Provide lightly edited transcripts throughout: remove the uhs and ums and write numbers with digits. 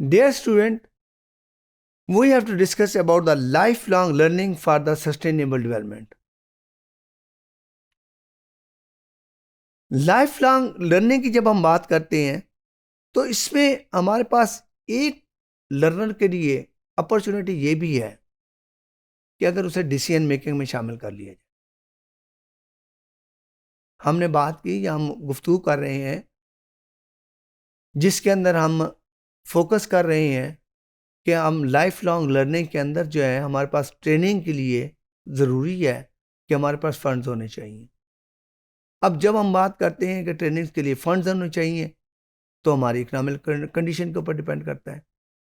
Dear student, we have to discuss about the lifelong learning for the sustainable development. Life long learning की जब हम बात करते हैं तो इसमें हमारे पास एक लर्नर के लिए अपॉर्चुनिटी ये भी है कि अगर उसे डिसीजन मेकिंग में शामिल कर लिया जाए। हमने बात की या हम गुफ्तगू कर रहे हैं जिसके अंदर हम फोकस कर रहे हैं कि हम लाइफ लॉन्ग लर्निंग के अंदर जो है हमारे पास ट्रेनिंग के लिए ज़रूरी है कि हमारे पास फंड्स होने चाहिए। अब जब हम बात करते हैं कि ट्रेनिंग के लिए फंड्स होने चाहिए तो हमारी इकोनॉमिक कंडीशन के ऊपर डिपेंड करता है।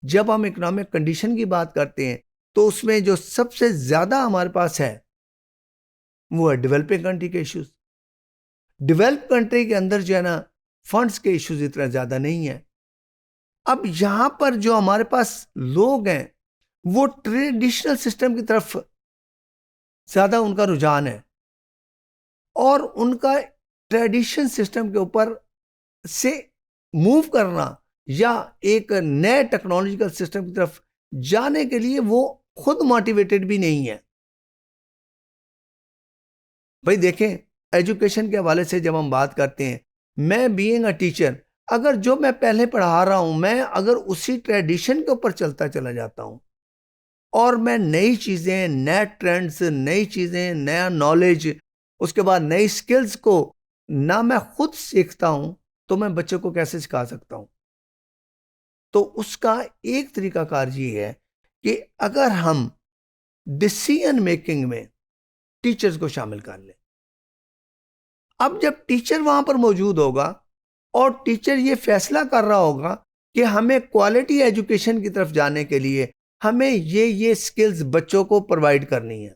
जब हम इकोनॉमिक कंडीशन की बात करते हैं तो उसमें जो सबसे ज़्यादा हमारे पास है वो है डेवलपिंग कंट्री के इश्यूज। डेवलप कंट्री के अंदर जो है ना फंड्स के इश्यूज इतना ज़्यादा नहीं है। अब यहाँ पर जो हमारे पास लोग हैं वो ट्रेडिशनल सिस्टम की तरफ ज़्यादा उनका रुझान है और उनका ट्रेडिशन सिस्टम के ऊपर से मूव करना या एक नए टेक्नोलॉजिकल सिस्टम की तरफ जाने के लिए वो खुद मोटिवेटेड भी नहीं है। भाई देखें, एजुकेशन के हवाले से जब हम बात करते हैं, मैं बीइंग अ टीचर, अगर जो मैं पहले पढ़ा रहा हूं मैं अगर उसी ट्रेडिशन के ऊपर चलता चला जाता हूं और मैं नई चीज़ें, नए ट्रेंड्स, नई चीज़ें, नया नॉलेज, उसके बाद नई स्किल्स को ना मैं खुद सीखता हूं तो मैं बच्चों को कैसे सिखा सकता हूं। तो उसका एक तरीकाकार ये है कि अगर हम डिसीजन मेकिंग में टीचर्स को शामिल कर लें। अब जब टीचर वहां पर मौजूद होगा और टीचर ये फैसला कर रहा होगा कि हमें क्वालिटी एजुकेशन की तरफ जाने के लिए हमें ये स्किल्स बच्चों को प्रोवाइड करनी है।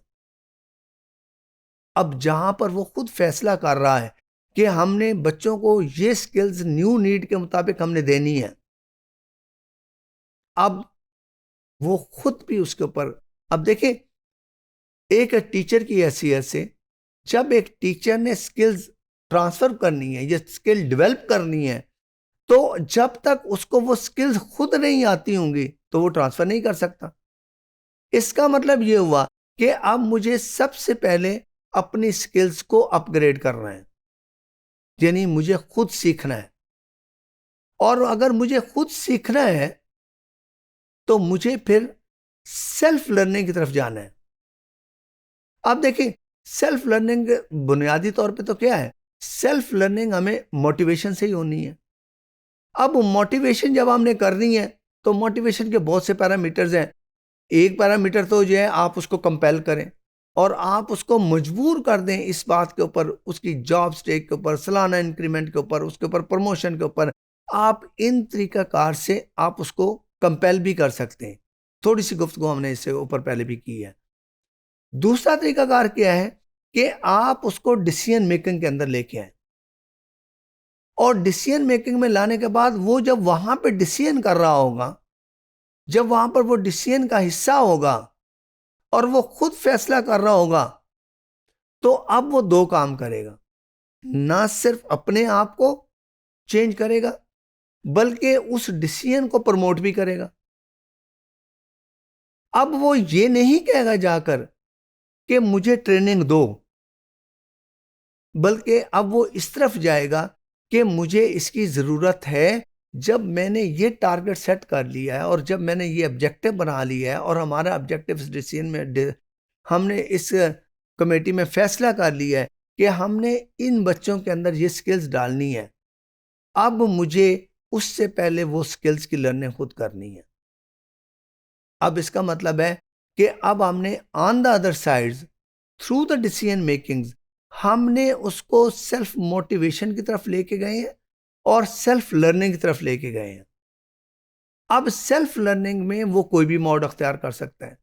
अब जहां पर वो खुद फैसला कर रहा है कि हमने बच्चों को ये स्किल्स न्यू नीड के मुताबिक हमने देनी है, अब वो खुद भी उसके ऊपर, अब देखिए एक टीचर की हैसियत से जब एक टीचर ने स्किल्स ट्रांसफर करनी है या स्किल डेवलप करनी है तो जब तक उसको वो स्किल्स खुद नहीं आती होंगी तो वो ट्रांसफर नहीं कर सकता। इसका मतलब ये हुआ कि अब मुझे सबसे पहले अपनी स्किल्स को अपग्रेड करना है, यानी मुझे खुद सीखना है। और अगर मुझे खुद सीखना है तो मुझे फिर सेल्फ लर्निंग की तरफ जाना है। अब देखिए, सेल्फ लर्निंग बुनियादी तौर पे तो क्या है, सेल्फ लर्निंग हमें मोटिवेशन से ही होनी है। अब मोटिवेशन जब हमने करनी है तो मोटिवेशन के बहुत से पैरामीटर्स हैं। एक पैरामीटर तो जो है आप उसको कंपेल करें और आप उसको मजबूर कर दें इस बात के ऊपर, उसकी जॉब स्टेक के ऊपर, सालाना इंक्रीमेंट के ऊपर, उसके ऊपर प्रमोशन के ऊपर, आप इन तरीकाकार से आप उसको कंपेल भी कर सकते हैं। थोड़ी सी गुफ्तगू हमने इससे ऊपर पहले भी की है। दूसरा तरीकाकार क्या है कि आप उसको डिसीजन मेकिंग के अंदर लेके आए और डिसीजन मेकिंग में लाने के बाद वो जब वहां पे डिसीजन कर रहा होगा, जब वहां पर वो डिसीजन का हिस्सा होगा और वो खुद फैसला कर रहा होगा तो अब वो दो काम करेगा, ना सिर्फ अपने आप को चेंज करेगा बल्कि उस डिसीजन को प्रमोट भी करेगा। अब वो ये नहीं कहेगा जाकर कि मुझे ट्रेनिंग दो, बल्कि अब वो इस तरफ जाएगा कि मुझे इसकी ज़रूरत है। जब मैंने ये टारगेट सेट कर लिया है और जब मैंने ये ऑब्जेक्टिव बना लिया है और हमारा ऑब्जेक्टिव इस डिसीजन में हमने इस कमेटी में फैसला कर लिया है कि हमने इन बच्चों के अंदर ये स्किल्स डालनी है, अब मुझे उससे पहले वो स्किल्स की लर्निंग खुद करनी है। अब इसका मतलब है कि अब हमने on the other side through the decision making हमने उसको सेल्फ मोटिवेशन की तरफ लेके गए हैं और सेल्फ लर्निंग की तरफ लेके गए हैं। अब सेल्फ लर्निंग में वो कोई भी मोड अख्तियार कर सकता है।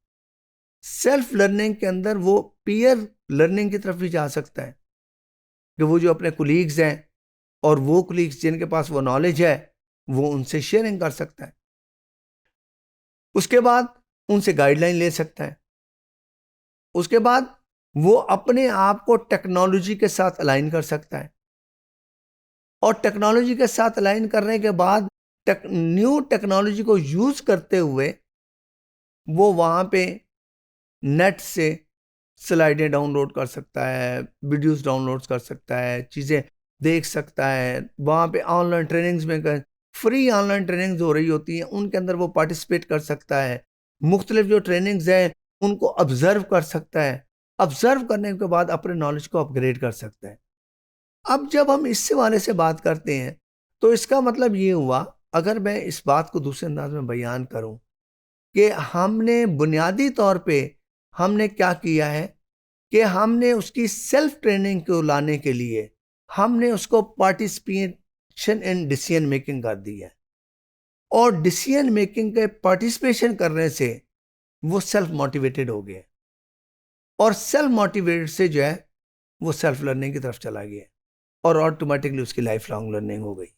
सेल्फ लर्निंग के अंदर वो पीयर लर्निंग की तरफ भी जा सकता है कि वो जो अपने कुलीग्स हैं और वो कुलीग्स जिनके पास वो नॉलेज है वो उनसे शेयरिंग कर सकता है। उसके बाद उनसे गाइडलाइन ले सकता है। उसके बाद वो अपने आप को टेक्नोलॉजी के साथ अलाइन कर सकता है और टेक्नोलॉजी के साथ अलाइन करने के बाद न्यू टेक्नोलॉजी को यूज करते हुए वो वहां पे नेट से स्लाइडें डाउनलोड कर सकता है, वीडियोस डाउनलोड कर सकता है, चीज़ें देख सकता है। वहाँ पे ऑनलाइन ट्रेनिंग्स में फ्री ऑनलाइन ट्रेनिंग्स हो रही होती हैं, उनके अंदर वो पार्टिसिपेट कर सकता है। मुख्तलिफ जो ट्रेनिंग्स हैं उनको ऑब्जर्व कर सकता है। ऑब्जर्व करने के बाद अपने नॉलेज को अपग्रेड कर सकता है। अब जब हम इस वाले से बात करते हैं तो इसका मतलब ये हुआ, अगर मैं इस बात को दूसरे अंदाज में बयान करूं, कि हमने बुनियादी तौर पे हमने क्या किया है कि हमने उसकी सेल्फ ट्रेनिंग को लाने के लिए हमने उसको पार्टिसिपेशन इन डिसीजन मेकिंग कर दी है, और डिसीजन मेकिंग के पार्टिसिपेशन करने से वो सेल्फ मोटिवेटेड हो गया, और सेल्फ मोटिवेटेड से जो है वो सेल्फ लर्निंग की तरफ चला गया, और ऑटोमेटिकली उसकी लाइफ लॉन्ग लर्निंग हो गई।